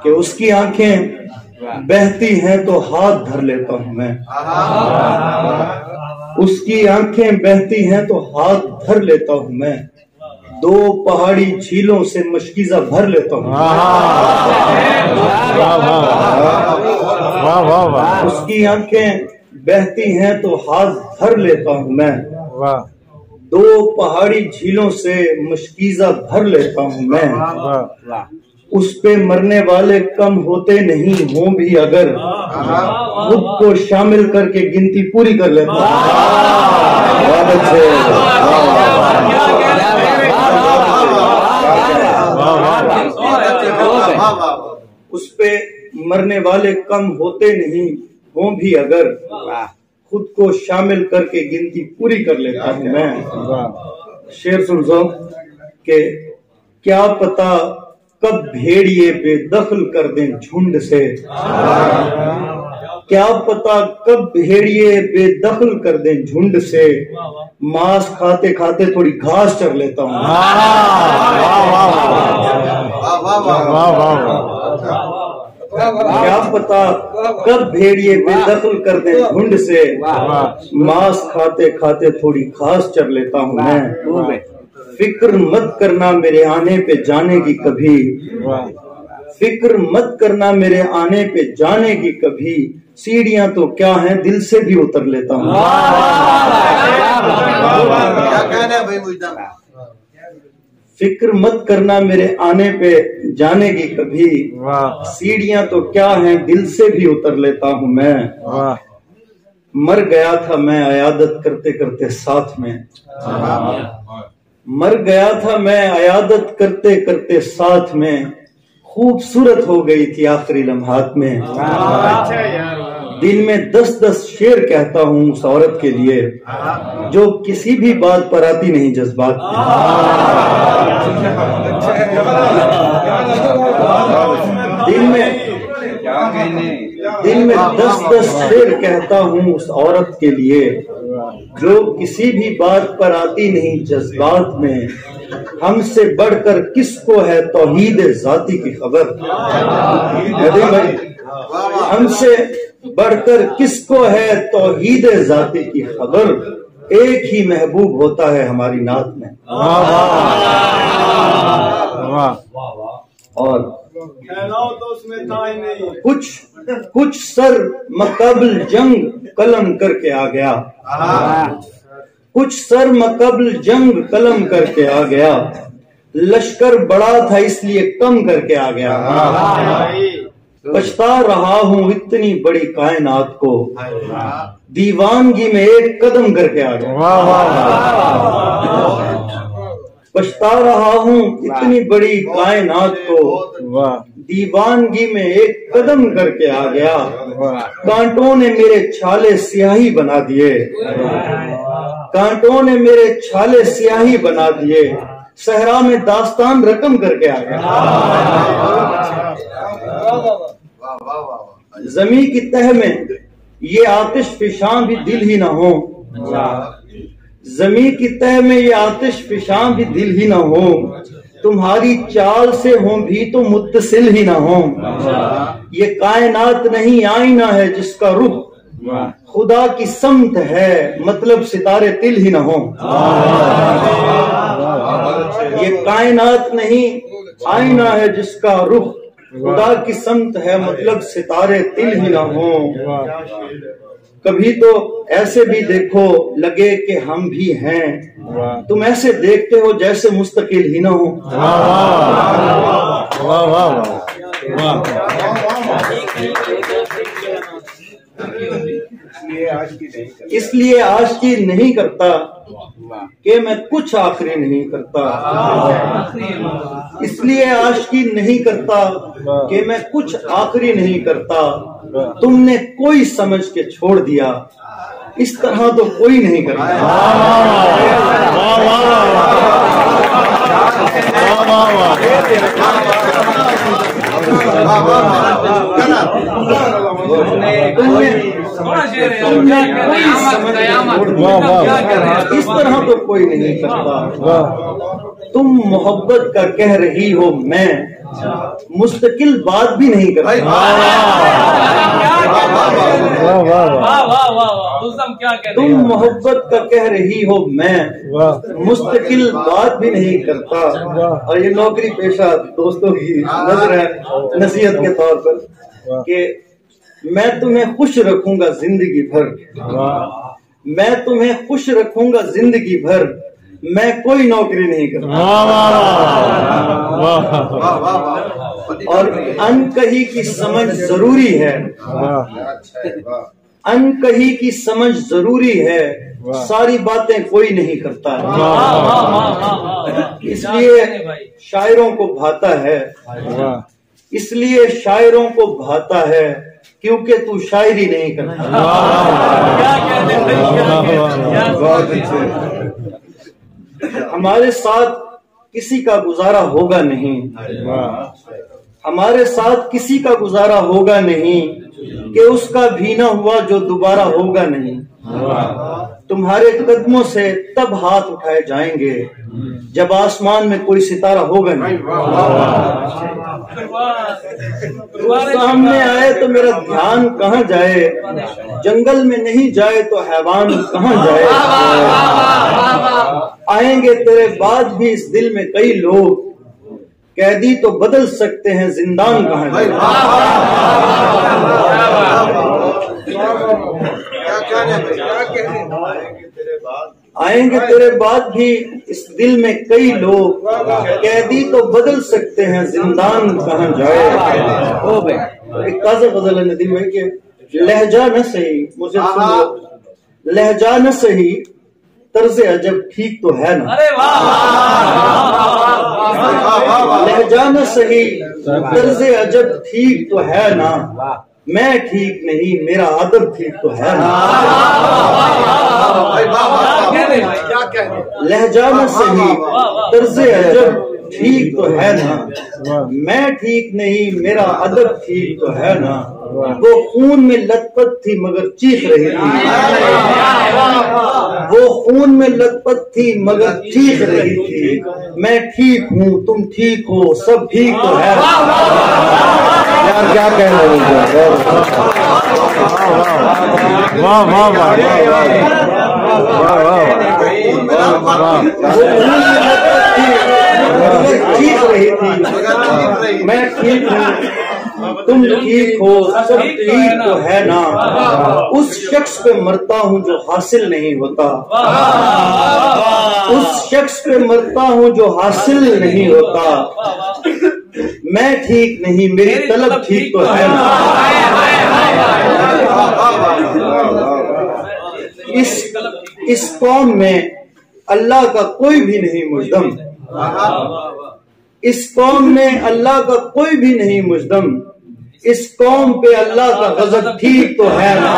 کہ اس کی آنکھیں بہتی ہیں تو ہاتھ دھر لیتا ہوں میں، اس کی آنکھیں بہتی ہیں تو ہاتھ دھر لیتا ہوں میں، دو پہاڑی جھیلوں سے مشکیزہ بھر لیتا ہوں، اس کی آنکھیں بہتی ہیں تو ہاتھ دھر لیتا ہوں میں، دو پہاڑی جھیلوں سے مشکیزہ بھر لیتا ہوں میں، اس پہ مرنے والے کم ہوتے نہیں ہوں بھی اگر خود کو شامل کر کے گنتی پوری کر لیتا ہوں۔ اس پہ مرنے والے کم ہوتے نہیں ہوں بھی اگر خود کو شامل کر کے گنتی پوری کر لیتا ہوں میں۔ شعر سنو کہ کیا پتا کب بھیڑیے بے دخل کر دیں جھنڈ سے، کیا پتا کب بھیڑیے بے دخل کر دیں جھنڈ سے، ماس کھاتے کھاتے تھوڑی گھاس چر لیتا ہوں۔ کیا پتا کب بھیڑیے بے دخل کر دیں جھنڈ سے، ماس کھاتے کھاتے تھوڑی گھاس چر لیتا ہوں میں۔ فکر مت کرنا میرے آنے پہ جانے کی کبھی، فکر مت کرنا میرے آنے پہ جانے کی کبھی، سیڑھیاں تو کیا ہیں دل سے بھی اتر لیتا ہوں۔ فکر مت کرنا میرے آنے پہ جانے کی کبھی، سیڑھیاں تو کیا ہیں دل سے بھی اتر لیتا ہوں میں۔ مر گیا تھا میں عیادت کرتے کرتے ساتھ میں، مر گیا تھا میں عیادت کرتے کرتے ساتھ میں، خوبصورت ہو گئی تھی آخری لمحات میں، دل میں 10 شعر کہتا ہوں اس عورت کے لیے جو کسی بھی بات پر آتی نہیں جذبات میں۔ دل میں 10 شعر کہتا ہوں اس عورت کے لیے جو کسی بھی بات پر آتی نہیں جذبات میں، ہم سے بڑھ کر کس کو ہے توحید ذاتی کی خبر، ہم سے بڑھ کر کس کو ہے توحید ذاتی کی خبر، ایک ہی محبوب ہوتا ہے ہماری نعت میں۔ اور کچھ سر مقابل جنگ قلم کر کے آ گیا، کچھ سر مقابل جنگ قلم کر کے آ گیا، لشکر بڑا تھا اس لیے کم کر کے آ گیا، پچھتا رہا ہوں اتنی بڑی کائنات کو، دیوانگی میں ایک قدم کر کے آ گیا، پچھتا رہا ہوں اتنی بڑی کائنات کو، دیوانگی میں ایک قدم کر کے آ گیا، کانٹوں نے میرے چھالے سیاہی بنا دیے، کانٹوں نے میرے چھالے سیاہی بنا دیے، صحرا میں داستان رقم کر کے آ گیا، زمین کی تہ میں یہ آتش فشاں بھی دل ہی نہ ہو، زمین کی تہ میں یہ آتش فشاں بھی دل ہی نہ ہو، تمہاری چال سے ہوں بھی تو متصل ہی نہ ہوں، یہ کائنات نہیں آئینہ ہے جس کا رخ خدا کی سمت ہے مطلب ستارے تل ہی نہ ہوں، یہ کائنات نہیں آئینہ ہے جس کا رخ خدا کی سمت ہے مطلب ستارے تل ہی نہ ہوں، کبھی تو ایسے بھی دیکھو لگے کہ ہم بھی ہیں، تم ایسے دیکھتے ہو جیسے مستقل ہی نہ ہو۔ اس لیے عاشقی نہیں کرتا کہ میں کچھ آخری نہیں کرتا، اس لیے عاشقی نہیں کرتا کہ میں کچھ آخری نہیں کرتا، تم نے کوئی سمجھ کے چھوڑ دیا اس طرح تو کوئی نہیں کرتا۔ اس طرح تو کوئی نہیں کرتا، تم محبت کا کہہ رہی ہو میں مستقل بات بھی نہیں کرتا، تم محبت کا کہہ رہی ہو میں مستقل بات بھی نہیں کرتا۔ اور یہ نوکری پیشہ دوستوں کی نظر ہے نصیحت کے طور پر کہ میں تمہیں خوش رکھوں گا زندگی بھر، میں تمہیں خوش رکھوں گا زندگی بھر، میں کوئی نوکری نہیں کرتا۔ اور ان کہی کی سمجھ ضروری ہے، ان کہی کی سمجھ ضروری ہے، ساری باتیں کوئی نہیں کرتا۔ اس لیے شاعروں کو بھاتا ہے، اس لیے شاعروں کو بھاتا ہے کیونکہ تو شاعری نہیں کرتا۔ ہمارے ساتھ کسی کا گزارا ہوگا نہیں، ہمارے ساتھ کسی کا گزارا ہوگا نہیں کہ اس کا بھی نہ ہوا جو دوبارہ ہوگا نہیں۔ تمہارے قدموں سے تب ہاتھ اٹھائے جائیں گے جب آسمان میں کوئی ستارہ ہوگا نہیں۔ سامنے آئے تو میرا دھیان کہاں جائے، جنگل میں نہیں جائے تو حیوان کہاں جائے۔ آئیں گے تیرے بعد بھی اس دل میں کئی لوگ، قیدی تو بدل سکتے ہیں زندان کہاں جائے۔ آئیں گے تیرے بعد بھی اس دل میں کئی لوگ، قیدی تو بدل سکتے ہیں زندان کہاں جائے۔ ایک تازہ غزل ہے ندیم بھائی کہ لہجہ نہ صحیح، مجھے لہجہ نہ صحیح طرز عجب ٹھیک تو ہے نا، لہجہ نہ صحیح طرز عجب ٹھیک تو ہے نا، میں ٹھیک نہیں میرا ادب ٹھیک تو ہے نا۔ لہجہ نہ صحیح طرز عجب ٹھیک تو ہے نا، میں ٹھیک نہیں میرا ادب ٹھیک تو ہے نا۔ وہ خون میں لت پت تھی مگر چیخ رہی تھی، وہ خون میں لت پت تھی مگر چیخ رہی تھی، میں ٹھیک ہوں تم ٹھیک ہو سب ٹھیک تو ہے۔ کیا کہہ رہے ہیں؟ واہ واہ واہ چیخ رہی تھی میں ٹھیک ہوں تم ٹھیک ہو سب ٹھیک تو ہے نا، اس شخص پہ مرتا ہوں جو حاصل نہیں ہوتا، اس شخص پہ مرتا ہوں جو حاصل نہیں ہوتا، میں ٹھیک نہیں میری طلب ٹھیک تو ہے نا۔ اس قوم میں اللہ کا کوئی بھی نہیں مجدم، اس قوم میں اللہ کا کوئی بھی نہیں مجدم، اس قوم پہ اللہ کا غضب ٹھیک تو ہے نا۔